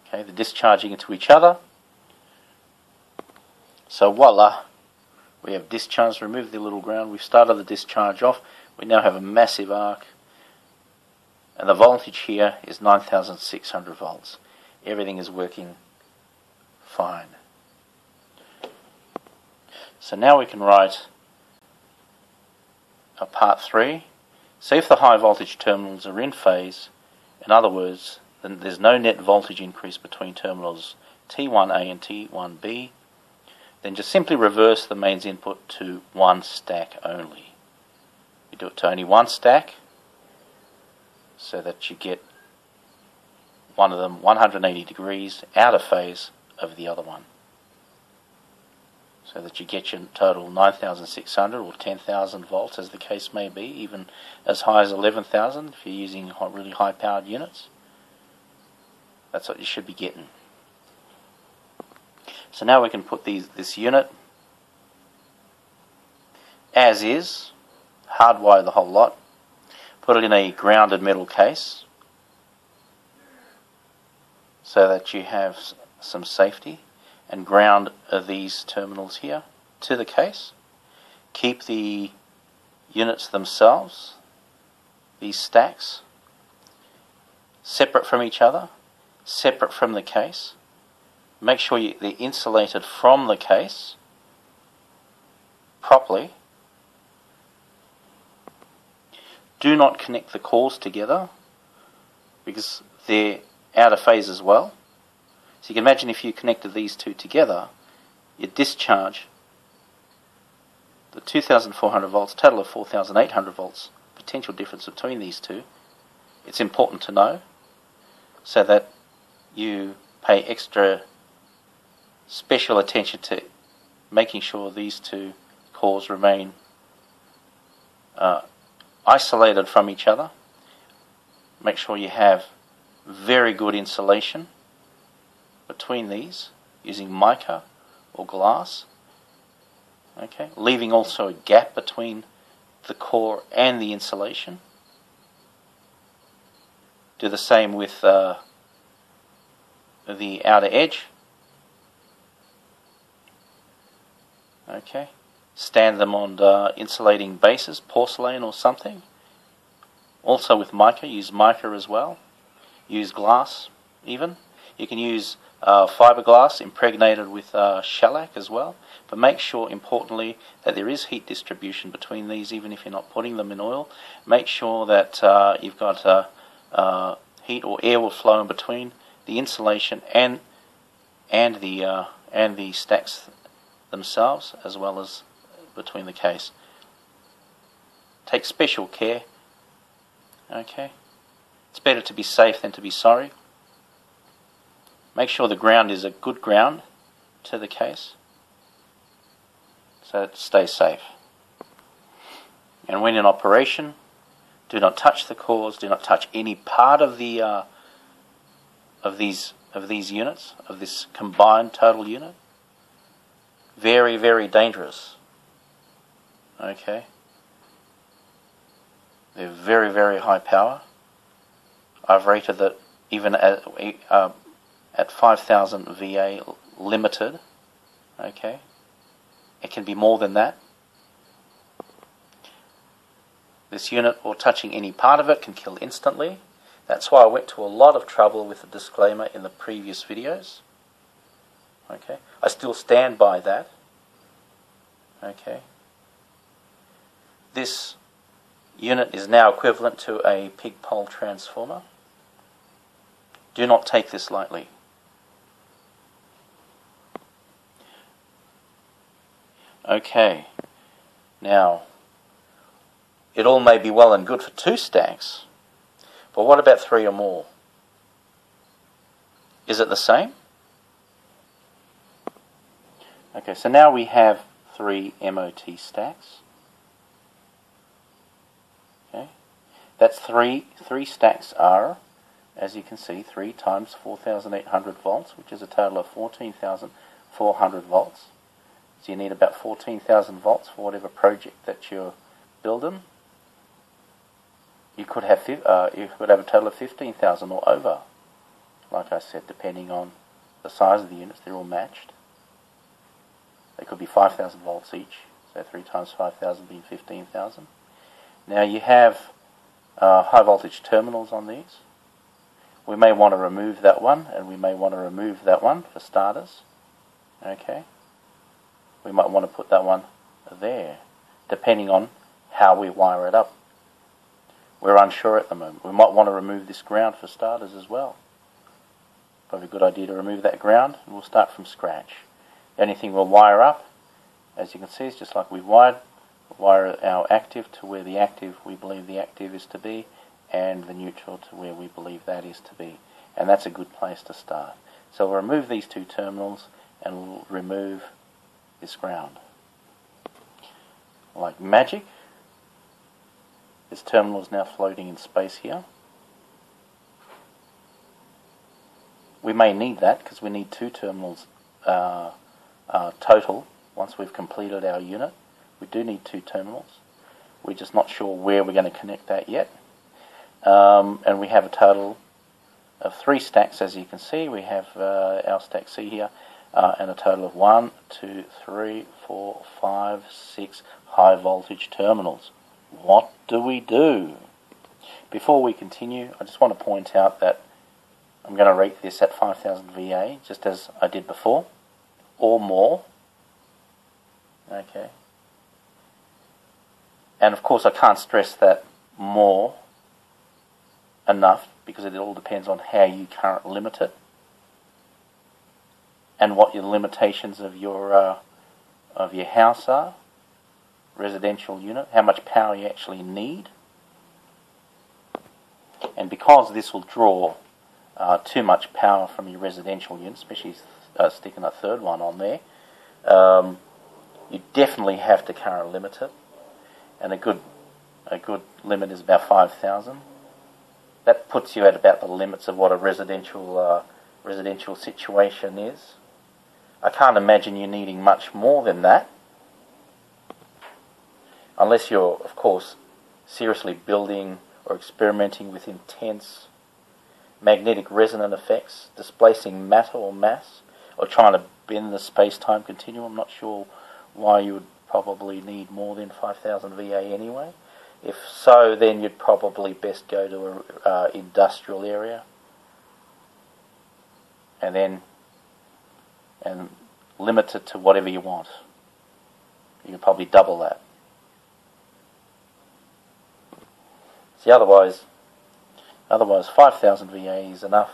Okay, they're discharging into each other. So voila, we have discharge. Remove the little ground. We've started the discharge off. We now have a massive arc. And the voltage here is 9,600 volts. Everything is working fine. So now we can write a part 3. So if the high voltage terminals are in phase, in other words, then there's no net voltage increase between terminals T1A and T1B, then just simply reverse the mains input to one stack only. You do it to only one stack so that you get one of them 180 degrees out of phase of the other one, so that you get your total 9,600 or 10,000 volts, as the case may be, even as high as 11,000 if you're using really high powered units. That's what you should be getting. So now we can put this unit as is, hardwire the whole lot, put it in a grounded metal case so that you have some safety, and ground these terminals here to the case. Keep the units themselves, these stacks, separate from each other, separate from the case. Make sure they're insulated from the case properly. Do not connect the cores together because they're out of phase as well. So you can imagine if you connected these two together, your discharge, the 2,400 volts, total of 4,800 volts, potential difference between these two. It's important to know so that you pay extra special attention to making sure these two cores remain isolated from each other. Make sure you have very good insulation between these using mica or glass. Okay, leaving also a gap between the core and the insulation. Do the same with the outer edge. Okay, stand them on insulating bases, porcelain or something. Also with mica, use mica as well. Use glass even. You can use fiberglass impregnated with shellac as well. But make sure, importantly, that there is heat distribution between these, even if you're not putting them in oil. Make sure that you've got heat or air will flow in between the insulation and the stacks themselves, as well as between the case. Take special care. Okay, it's better to be safe than to be sorry. Make sure the ground is a good ground to the case, so it stays safe. And when in operation, do not touch the cores. Do not touch any part of the of these units, of this combined total unit. Very, very dangerous. Okay. They're very, very high power. I've rated that even at 5,000 VA limited. Okay. It can be more than that. This unit or touching any part of it can kill instantly. That's why I went to a lot of trouble with the disclaimer in the previous videos. Okay, I still stand by that. Okay. This unit is now equivalent to a pig pole transformer. Do not take this lightly. Okay, now, it all may be well and good for 2 stacks, but what about 3 or more? Is it the same? Okay, so now we have 3 MOT stacks. Okay, that's 3 stacks are, as you can see, 3 times 4,800 volts, which is a total of 14,400 volts. So you need about 14,000 volts for whatever project that you're building. You could have a total of 15,000 or over. Like I said, depending on the size of the units, they're all matched. They could be 5,000 volts each, so 3 times 5,000 being 15,000. Now you have high voltage terminals on these. We may want to remove that one, and we may want to remove that one for starters. Okay. We might want to put that one there, depending on how we wire it up. We're unsure at the moment. We might want to remove this ground for starters as well. Probably a good idea to remove that ground, and we'll start from scratch. The only thing we'll wire up, as you can see, is just like we've wired. We'll wire our active to where we believe the active is to be, and the neutral to where we believe that is to be. And that's a good place to start. So we'll remove these 2 terminals, and we'll remove this ground. Like magic, this terminal is now floating in space here. We may need that because we need 2 terminals total once we've completed our unit. We do need 2 terminals. We're just not sure where we're going to connect that yet. And we have a total of 3 stacks, as you can see. We have our stack C here, and a total of 1, 2, 3, 4, 5, 6 high voltage terminals. What do we do? Before we continue, I just want to point out that I'm going to rate this at 5,000 VA, just as I did before, or more. Okay. And of course I can't stress that more enough, because it all depends on how you current limit it and what your limitations of your house are, residential unit, how much power you actually need. And because this will draw too much power from your residential unit, especially sticking a 3rd one on there, you definitely have to current limit it, and a good limit is about 5,000. That puts you at about the limits of what a residential situation is. I can't imagine you needing much more than that, unless you're, of course, seriously building or experimenting with intense magnetic resonant effects, displacing matter or mass, or trying to bend the space-time continuum. I'm not sure why you would probably need more than 5,000 VA anyway. If so, then you'd probably best go to an industrial area and limit it to whatever you want. You can probably double that. See, otherwise 5,000 VA is enough,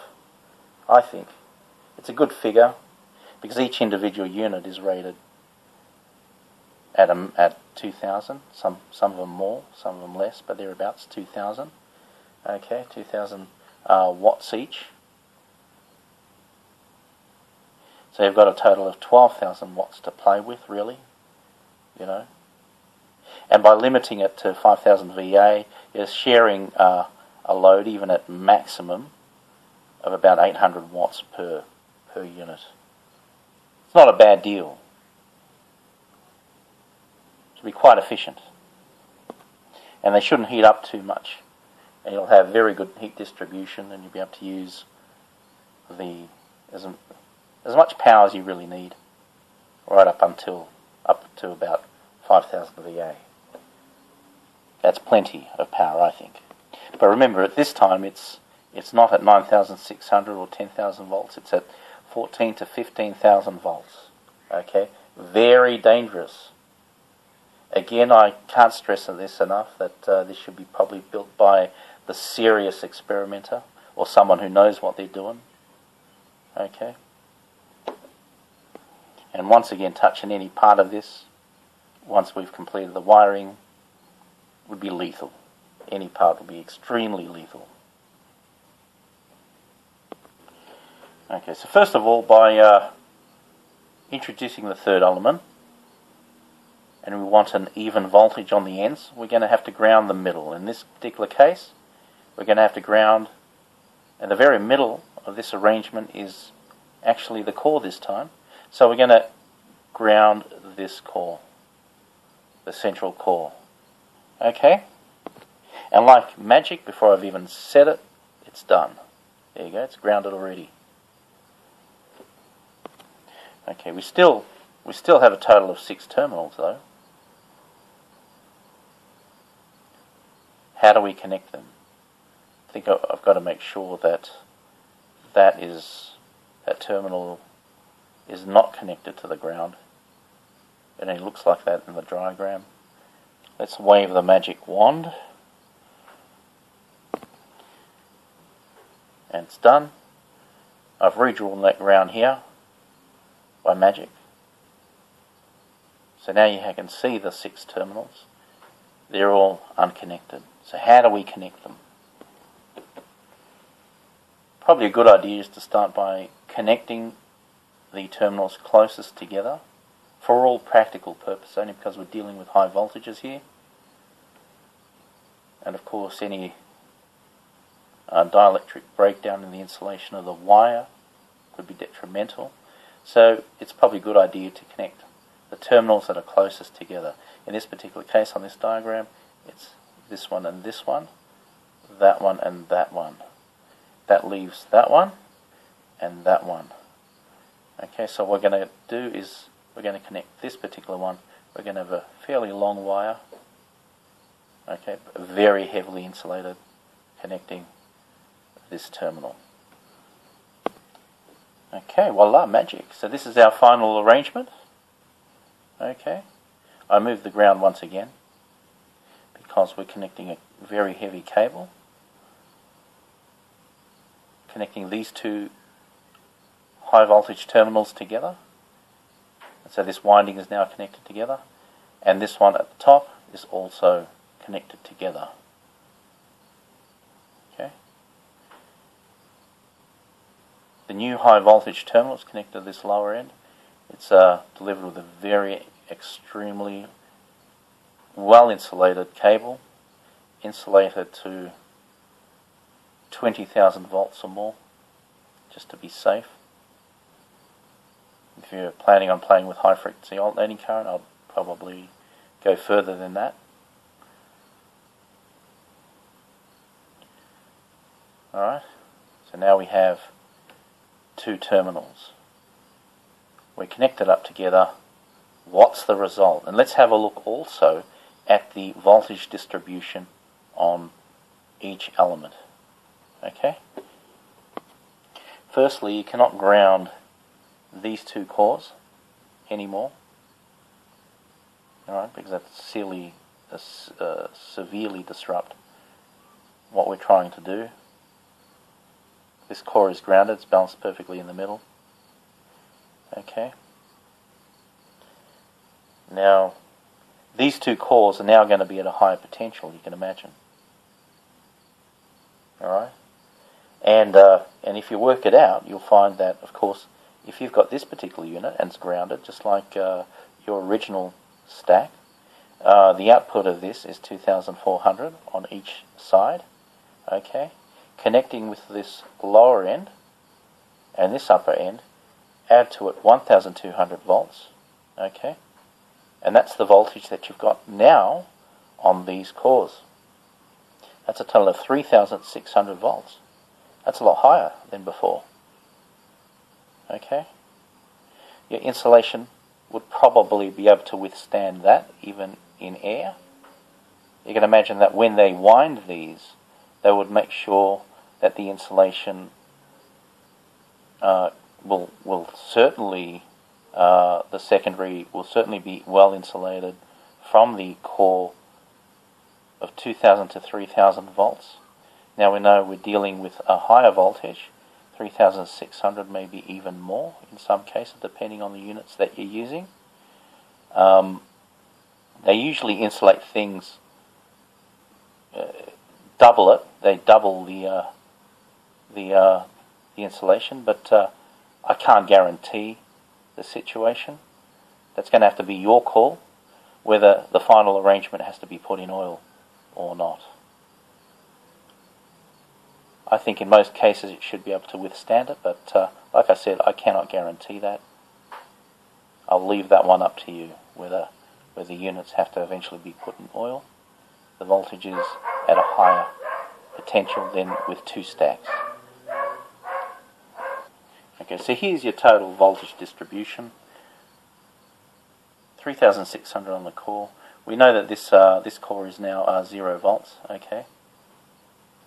I think. It's a good figure, because each individual unit is rated at 2,000. Some of them more, some of them less, but thereabouts 2,000. Okay, 2,000 watts each. So you've got a total of 12,000 watts to play with, really, you know. And by limiting it to 5,000 VA, you're sharing a load, even at maximum, of about 800 watts per unit. It's not a bad deal. It'll be quite efficient. And they shouldn't heat up too much. And you'll have very good heat distribution, and you'll be able to use as much power as you really need, right up until up to about 5,000 VA. That's plenty of power, I think. But remember, at this time, it's not at 9,600 or 10,000 volts. It's at 14 to 15,000 volts. Okay, very dangerous. Again, I can't stress this enough that this should be probably built by the serious experimenter or someone who knows what they're doing. Okay. And once again, touching any part of this, once we've completed the wiring, would be lethal. Any part would be extremely lethal. Okay, so first of all, by introducing the third element, and we want an even voltage on the ends, we're going to have to ground the middle. In this particular case, we're going to have to ground, and the very middle of this arrangement is actually the core this time. So we're going to ground this core, the central core. Okay? And like magic, before I've even said it, it's done. There you go, it's grounded already. Okay, we still have a total of 6 terminals though. How do we connect them? I think I've got to make sure that that terminal is not connected to the ground. It only looks like that in the diagram. Let's wave the magic wand. And it's done. I've redrawn that ground here by magic. So now you can see the 6 terminals. They're all unconnected. So how do we connect them? Probably a good idea is to start by connecting the terminals closest together for all practical purposes, only because we're dealing with high voltages here. And of course any dielectric breakdown in the insulation of the wire could be detrimental. So it's probably a good idea to connect the terminals that are closest together. In this particular case on this diagram, it's this one and this one, that one and that one. That leaves that one and that one. Okay, so what we're going to do is we're going to connect this particular one. We're going to have a fairly long wire, okay, very heavily insulated, connecting this terminal. Okay, voila, magic. So this is our final arrangement. Okay, I moved the ground once again because we're connecting a very heavy cable, connecting these 2 high voltage terminals together. And so this winding is now connected together, and this one at the top is also connected together. Okay. The new high voltage terminal is connected to this lower end. It's delivered with a very extremely well insulated cable, insulated to 20,000 volts or more, just to be safe. If you're planning on playing with high frequency alternating current, I'll probably go further than that. Alright, so now we have 2 terminals. We're connected up together. What's the result? And let's have a look also at the voltage distribution on each element. Okay? Firstly, you cannot ground these 2 cores anymore. Alright, because that severely disrupt what we're trying to do. This core is grounded, it's balanced perfectly in the middle. Okay. Now, these 2 cores are now going to be at a higher potential, you can imagine. Alright? And if you work it out, you'll find that, of course, if you've got this particular unit and it's grounded, just like your original stack, the output of this is 2,400 on each side. Okay? Connecting with this lower end and this upper end, add to it 1,200 volts. Okay? And that's the voltage that you've got now on these cores. That's a total of 3,600 volts. That's a lot higher than before. Okay? Your insulation would probably be able to withstand that even in air. You can imagine that when they wind these, they would make sure that the insulation will certainly, the secondary will certainly be well insulated from the core of 2000 to 3000 volts. Now we know we're dealing with a higher voltage, 3600, maybe even more in some cases, depending on the units that you're using. They usually insulate things, double it. They double the insulation, but I can't guarantee the situation. That's going to have to be your call, whether the final arrangement has to be put in oil or not. I think in most cases it should be able to withstand it, but like I said, I cannot guarantee that. I'll leave that one up to you, whether the units have to eventually be put in oil. The voltage is at a higher potential than with two stacks. Okay, so here's your total voltage distribution. 3600 on the core. We know that this core is now 0 volts. Okay,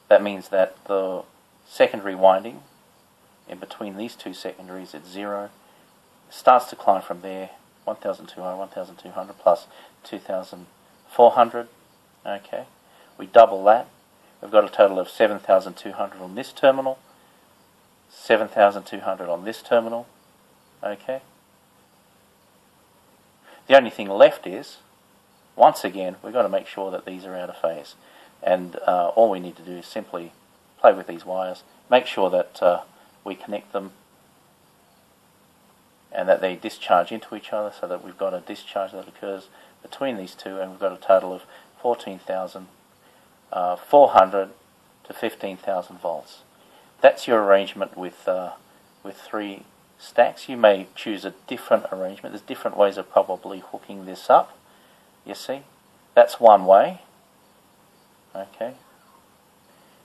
that means that the secondary winding in between these two secondaries at 0 starts to climb from there. 1200 plus 2400. Okay, we double that. We've got a total of 7200 on this terminal, 7200 on this terminal. Okay. The only thing left is, once again, we've got to make sure that these are out of phase. And all we need to do is simply play with these wires, make sure that we connect them and that they discharge into each other, so that we've got a discharge that occurs between these two, and we've got a total of 14,400 to 15,000 volts. That's your arrangement with 3 stacks. You may choose a different arrangement. There's different ways of probably hooking this up. You see, that's one way. Okay,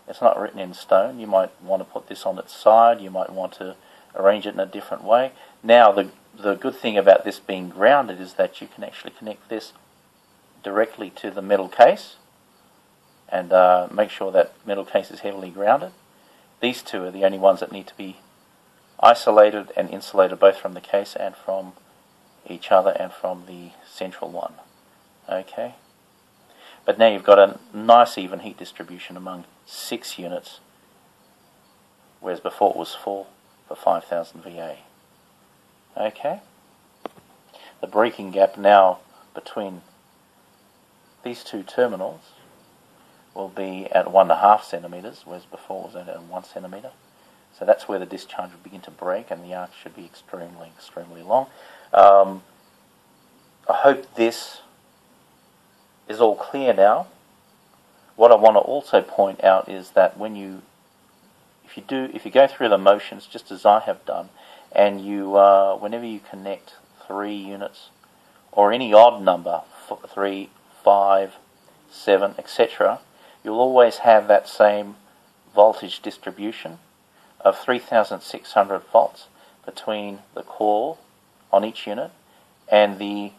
it's not written in stone. You might want to put this on its side. You might want to arrange it in a different way. Now, the good thing about this being grounded is that you can actually connect this directly to the metal case, and make sure that metal case is heavily grounded. These two are the only ones that need to be isolated and insulated, both from the case and from each other and from the central one. Okay, but now you've got a nice even heat distribution among 6 units, whereas before it was 4 for 5000 VA. Okay, the breaking gap now between these two terminals will be at 1.5 centimeters, whereas before it was at 1 centimeter. So that's where the discharge will begin to break, and the arc should be extremely, extremely long. I hope this is all clear now. What I want to also point out is that when if you go through the motions just as I have done, and you whenever you connect 3 units or any odd number, 3, 5, 7, etc., you'll always have that same voltage distribution of 3600 volts between the core on each unit and the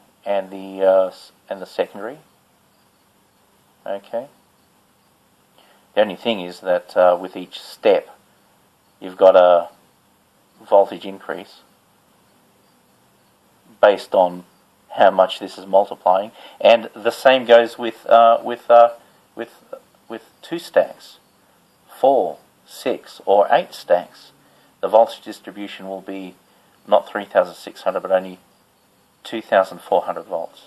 secondary. Okay. The only thing is that with each step, you've got a voltage increase based on how much this is multiplying, and the same goes with 2 stacks, 4, 6, or 8 stacks. The voltage distribution will be not 3600 but only 2400 volts.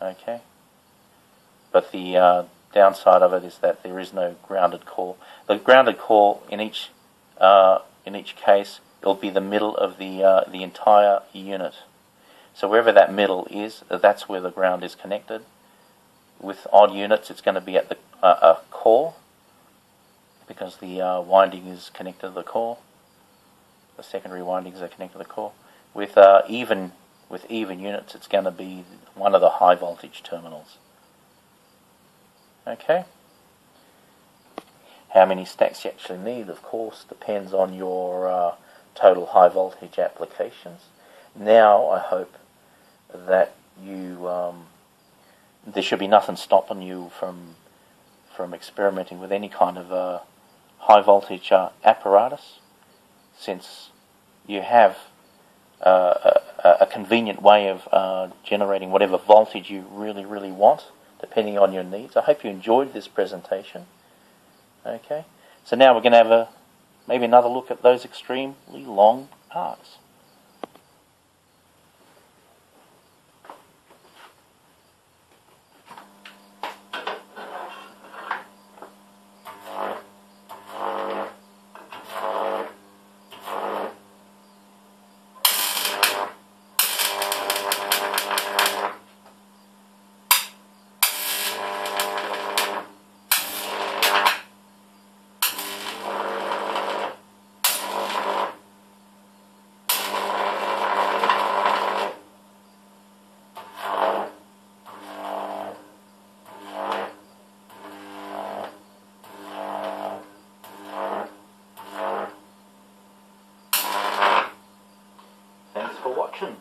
Okay, but the downside of it is that there is no grounded core. The grounded core in each case, it'll be the middle of the entire unit. So wherever that middle is, that's where the ground is connected. With odd units, it's going to be at the core, because the winding is connected to the core. The secondary windings are connected to the core. With even units, it's going to be one of the high voltage terminals. Okay. How many stacks you actually need, of course, depends on your total high voltage applications. Now, I hope that you there should be nothing stopping you from experimenting with any kind of high voltage apparatus, since you have a convenient way of generating whatever voltage you really want, depending on your needs. I hope you enjoyed this presentation. Okay, so now we're going to have maybe another look at those extremely long arcs. Thanks for watching.